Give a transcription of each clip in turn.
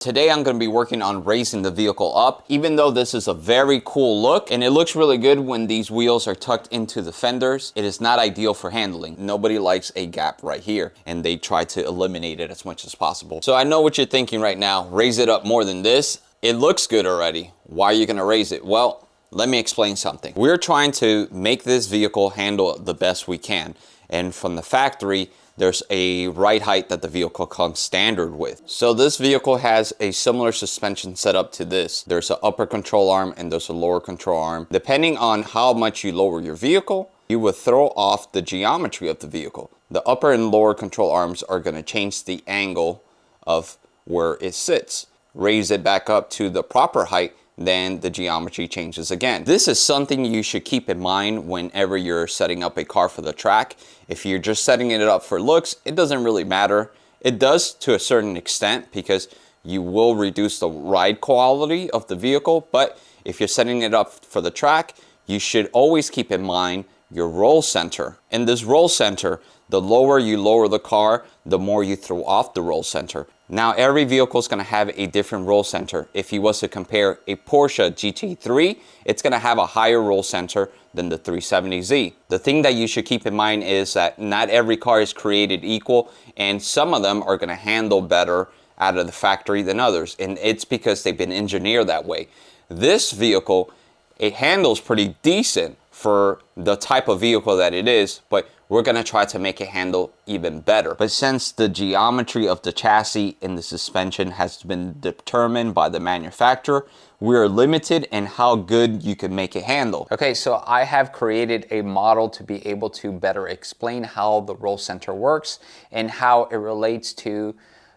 Today I'm going to be working on raising the vehicle up. Even though this is a very cool look and it looks really good when these wheels are tucked into the fenders, it is not ideal for handling. Nobody likes a gap right here and they try to eliminate it as much as possible. So I know what you're thinking right now. Raise it up more than this. It looks good already. Why are you going to raise it? Well, let me explain something. We're trying to make this vehicle handle the best we can. And from the factory, there's a ride height that the vehicle comes standard with. So this vehicle has a similar suspension setup to this. There's an upper control arm and there's a lower control arm. Depending on how much you lower your vehicle, you will throw off the geometry of the vehicle. The upper and lower control arms are going to change the angle of where it sits. Raise it back up to the proper height, then the geometry changes again. This is something you should keep in mind whenever you're setting up a car for the track. If you're just setting it up for looks, it doesn't really matter. It does to a certain extent because you will reduce the ride quality of the vehicle, but if you're setting it up for the track, you should always keep in mind your roll center. In this roll center, the lower you lower the car, the more you throw off the roll center. Now, every vehicle is going to have a different roll center. If you was to compare a Porsche GT3, it's going to have a higher roll center than the 370Z. The thing that you should keep in mind is that not every car is created equal, and some of them are going to handle better out of the factory than others, and it's because they've been engineered that way. This vehicle, it handles pretty decent for the type of vehicle that it is, but we're going to try to make it handle even better. But since the geometry of the chassis and the suspension has been determined by the manufacturer, we're limited in how good you can make it handle. Okay, so I have created a model to be able to better explain how the roll center works and how it relates to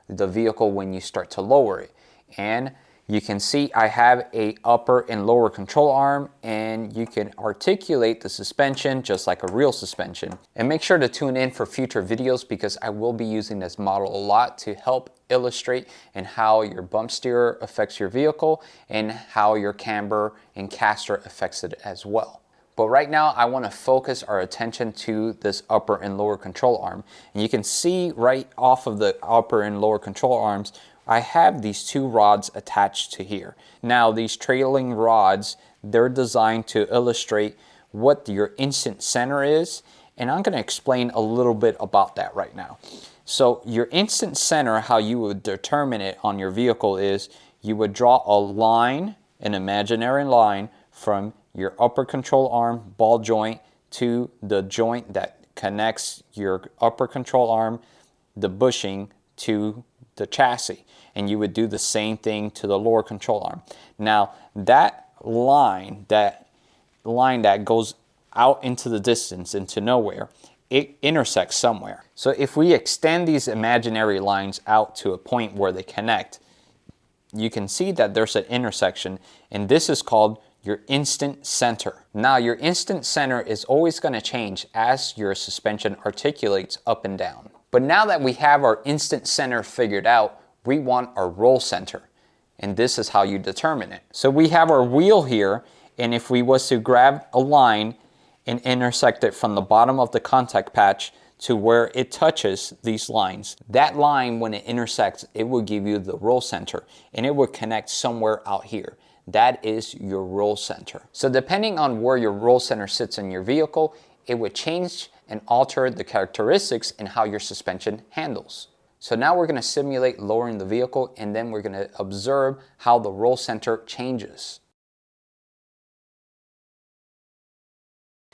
the vehicle when you start to lower it. And you can see I have a upper and lower control arm, and you can articulate the suspension just like a real suspension. And make sure to tune in for future videos because I will be using this model a lot to help illustrate and how your bump steer affects your vehicle and how your camber and caster affects it as well. But right now I want to focus our attention to this upper and lower control arm. And you can see right off of the upper and lower control arms, I have these two rods attached to here. Now these trailing rods, they're designed to illustrate what your instant center is, and I'm going to explain a little bit about that right now. So your instant center, how you would determine it on your vehicle is you would draw a line, an imaginary line, from your upper control arm ball joint to the joint that connects your upper control arm, the bushing, to the chassis, and you would do the same thing to the lower control arm. Now that line that goes out into the distance, into nowhere, it intersects somewhere. So if we extend these imaginary lines out to a point where they connect, you can see that there's an intersection, and this is called your instant center. Now your instant center is always going to change as your suspension articulates up and down. But now that we have our instant center figured out, we want our roll center. And this is how you determine it. So we have our wheel here, and if we was to grab a line and intersect it from the bottom of the contact patch to where it touches these lines, that line, when it intersects, it will give you the roll center, and it will connect somewhere out here. That is your roll center. So depending on where your roll center sits in your vehicle, it would change and alter the characteristics in how your suspension handles. So now we're going to simulate lowering the vehicle, and then we're going to observe how the roll center changes.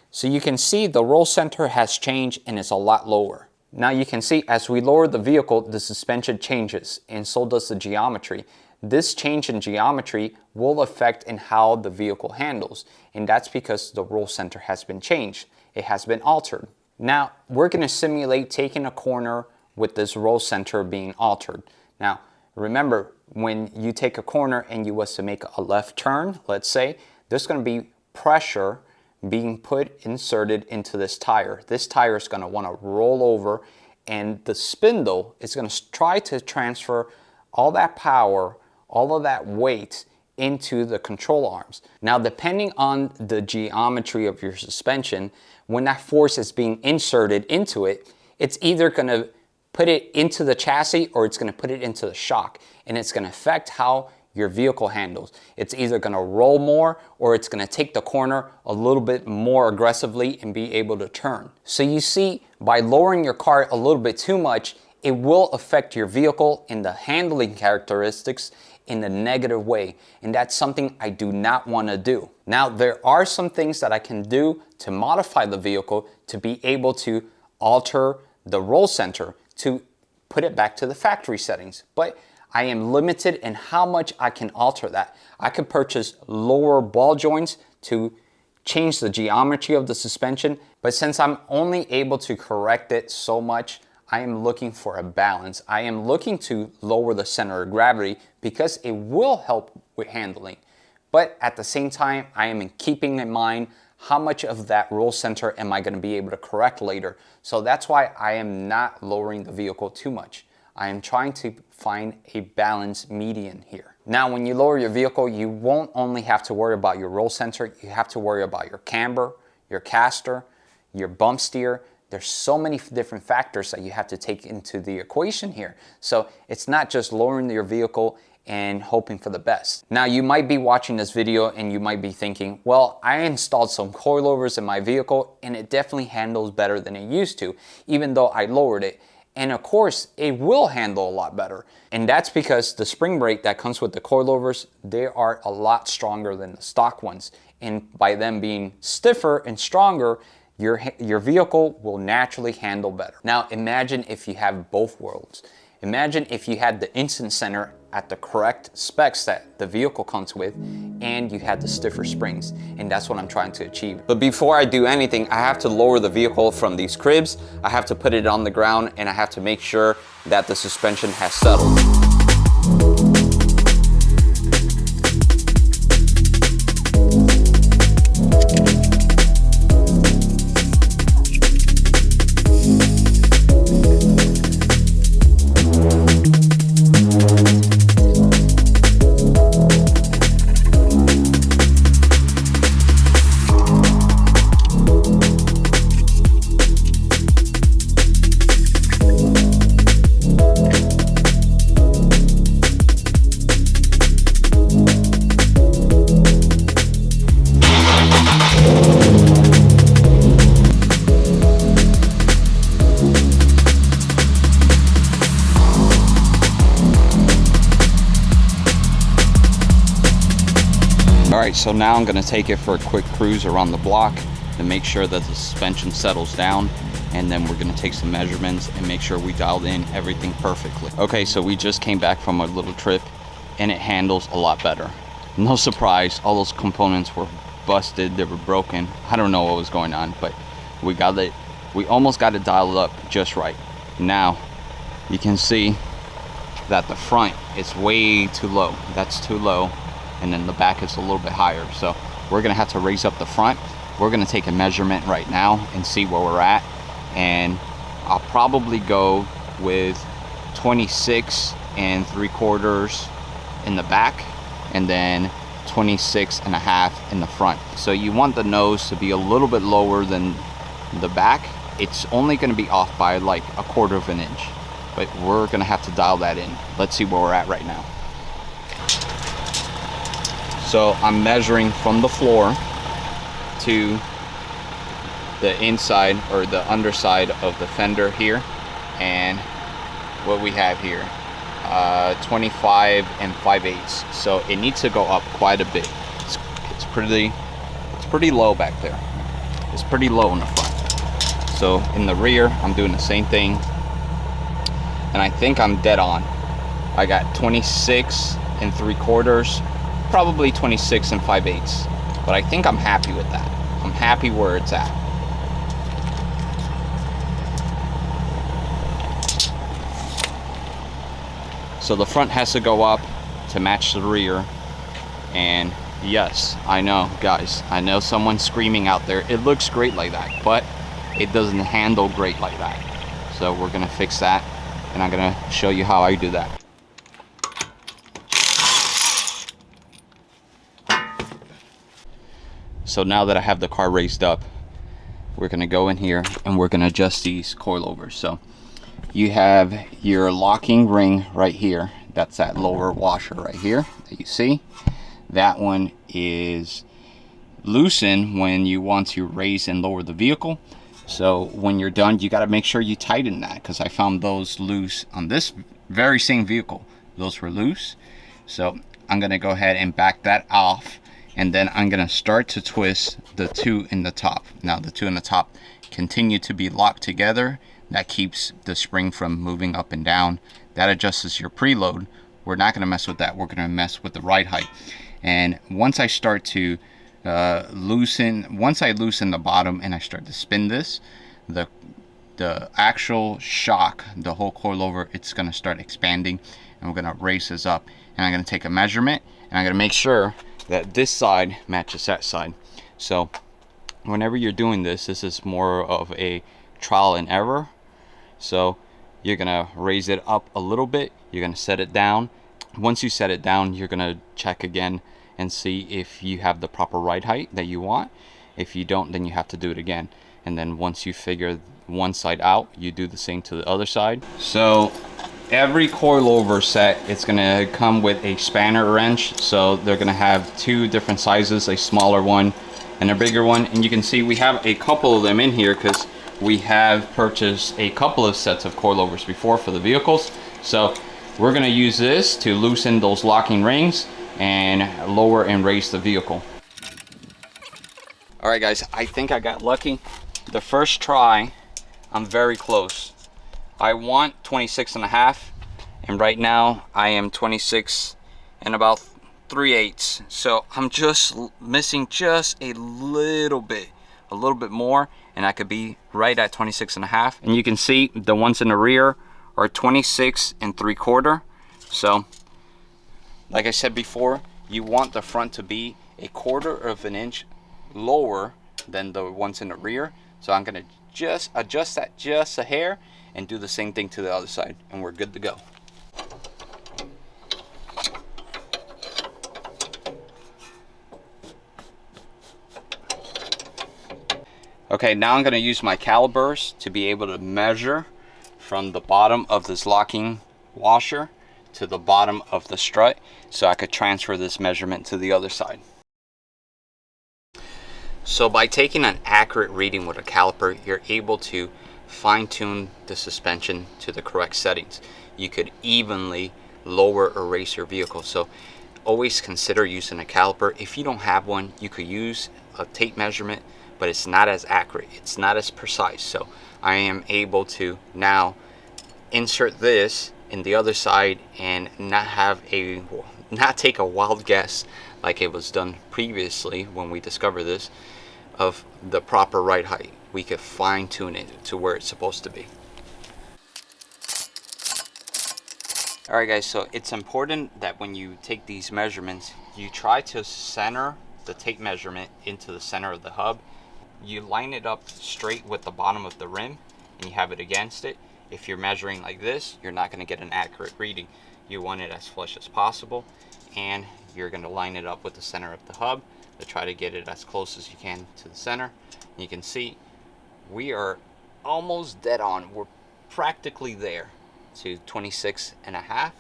So you can see the roll center has changed and it's a lot lower. Now you can see as we lower the vehicle, the suspension changes, and so does the geometry. This change in geometry will affect in how the vehicle handles, and that's because the roll center has been changed. It has been altered. Now we're going to simulate taking a corner with this roll center being altered. Now remember, when you take a corner and you was to make a left turn, let's say, there's going to be pressure being inserted into this tire. This tire is going to want to roll over, and the spindle is going to try to transfer all that power, all of that weight into the control arms. Now, depending on the geometry of your suspension, when that force is being inserted into it, it's either going to put it into the chassis or it's going to put it into the shock, and it's going to affect how your vehicle handles. It's either going to roll more or it's going to take the corner a little bit more aggressively and be able to turn. So you see, by lowering your car a little bit too much, it will affect your vehicle and the handling characteristics in a negative way, and that's something I do not want to do. Now, there are some things that I can do to modify the vehicle to be able to alter the roll center to put it back to the factory settings, but I am limited in how much I can alter that. I could purchase lower ball joints to change the geometry of the suspension, but since I'm only able to correct it so much, I am looking for a balance. I am looking to lower the center of gravity because it will help with handling. But at the same time, I am keeping in mind how much of that roll center am I going to be able to correct later. So that's why I am not lowering the vehicle too much. I am trying to find a balanced median here. Now, when you lower your vehicle, you won't only have to worry about your roll center, you have to worry about your camber, your caster, your bump steer. There's so many different factors that you have to take into the equation here. So it's not just lowering your vehicle and hoping for the best. Now, you might be watching this video and you might be thinking, well, I installed some coilovers in my vehicle and it definitely handles better than it used to, even though I lowered it. And of course, it will handle a lot better. And that's because the spring brake that comes with the coilovers, they are a lot stronger than the stock ones. And by them being stiffer and stronger, your vehicle will naturally handle better. Now, imagine if you have both worlds. Imagine if you had the instant center at the correct specs that the vehicle comes with, and you had the stiffer springs, and that's what I'm trying to achieve. But before I do anything, I have to lower the vehicle from these cribs, I have to put it on the ground, and I have to make sure that the suspension has settled. Alright, so now I'm going to take it for a quick cruise around the block to make sure that the suspension settles down, and then we're going to take some measurements and make sure we dialed in everything perfectly. Okay, so we just came back from a little trip and it handles a lot better. No surprise, all those components were busted, they were broken. I don't know what was going on, but we almost got it dialed up just right. Now, you can see that the front is way too low. That's too low. And then the back is a little bit higher. So we're gonna have to raise up the front. We're gonna take a measurement right now and see where we're at. And I'll probably go with 26 3/4 in the back, and then 26 1/2 in the front. So you want the nose to be a little bit lower than the back. It's only gonna be off by like 1/4 of an inch, but we're gonna have to dial that in. Let's see where we're at right now. So I'm measuring from the floor to the inside or the underside of the fender here, and what we have here, 25 5/8. So it needs to go up quite a bit. It's pretty low back there. It's pretty low in the front. So in the rear, I'm doing the same thing, and I think I'm dead on. I got 26 3/4. Probably 26 5/8, but I think I'm happy with that. I'm happy where it's at. So the front has to go up to match the rear, and yes, I know, guys, I know someone's screaming out there, it looks great like that, but it doesn't handle great like that. So we're gonna fix that, and I'm gonna show you how I do that. So now that I have the car raised up, we're gonna go in here and we're gonna adjust these coilovers. So you have your locking ring right here. That's that lower washer right here that you see. That one is loosen when you want to raise and lower the vehicle. So when you're done, you got to make sure you tighten that, because I found those loose on this very same vehicle. Those were loose. So I'm going to go ahead and back that off, and then I'm going to start to twist the two in the top. Now the two in the top continue to be locked together. That keeps the spring from moving up and down. That adjusts your preload. We're not going to mess with that. We're going to mess with the ride height. And once I start to once I loosen the bottom and I start to spin this, the actual shock, the whole coilover, it's going to start expanding, and we're going to raise this up. And I'm going to take a measurement, and I'm going to make sure that this side matches that side. So whenever you're doing this, this is more of a trial and error. So you're going to raise it up a little bit, you're going to set it down. Once you set it down, you're going to check again and see if you have the proper ride height that you want. If you don't, then you have to do it again. And then once you figure one side out, you do the same to the other side. So every coilover set, it's gonna come with a spanner wrench. So they're gonna have two different sizes, a smaller one and a bigger one. And you can see we have a couple of them in here because we have purchased a couple of sets of coilovers before for the vehicles. So we're gonna use this to loosen those locking rings and lower and raise the vehicle. All right guys, I think I got lucky. The first try, I'm very close. I want 26.5, and right now I am 26 and about 3/8. So I'm just missing just a little bit more, and I could be right at 26.5. And you can see the ones in the rear are 26 3/4. So like I said before, you want the front to be 1/4 of an inch lower than the ones in the rear. So I'm gonna just adjust that just a hair and do the same thing to the other side, and we're good to go. Okay, now I'm gonna use my calipers to be able to measure from the bottom of this locking washer to the bottom of the strut, so I could transfer this measurement to the other side. So by taking an accurate reading with a caliper, you're able to fine-tune the suspension to the correct settings. You could evenly lower or raise your vehicle. So always consider using a caliper. If you don't have one, you could use a tape measurement, but it's not as accurate, it's not as precise. So I am able to now insert this in the other side and not take a wild guess like it was done previously when we discovered this, of the proper ride height. We could fine tune it to where it's supposed to be. All right guys, so it's important that when you take these measurements, you try to center the tape measurement into the center of the hub. You line it up straight with the bottom of the rim and you have it against it. If you're measuring like this, you're not going to get an accurate reading. You want it as flush as possible, and you're going to line it up with the center of the hub to try to get it as close as you can to the center. And you can see we are almost dead on. We're practically there to 26.5.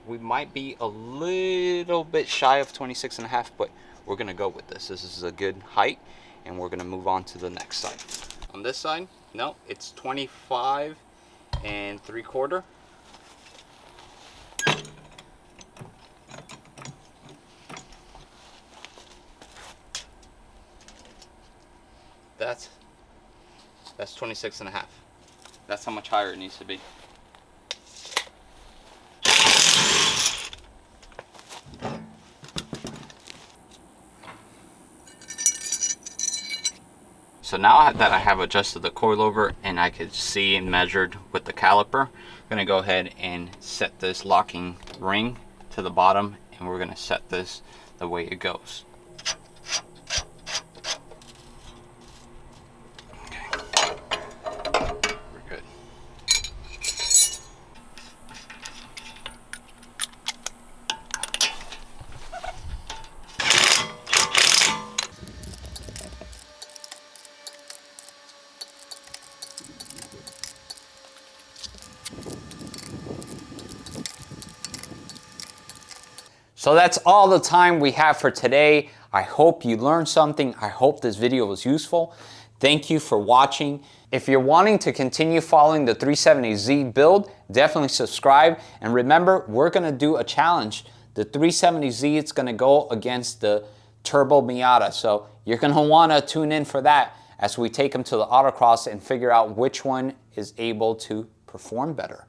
We might be a little bit shy of 26.5, but we're going to go with this. This is a good height, and we're going to move on to the next side. On this side, no, it's 25 3/4. That's 26.5. That's how much higher it needs to be. So now that I have adjusted the coilover and I could see and measured with the caliper, I'm going to go ahead and set this locking ring to the bottom, and we're going to set this the way it goes. Okay, we're good. So that's all the time we have for today. I hope you learned something. I hope this video was useful. Thank you for watching. If you're wanting to continue following the 370Z build, definitely subscribe. And remember, we're gonna do a challenge. The 370Z, it's gonna go against the Turbo Miata. So you're gonna wanna tune in for that as we take them to the autocross and figure out which one is able to perform better.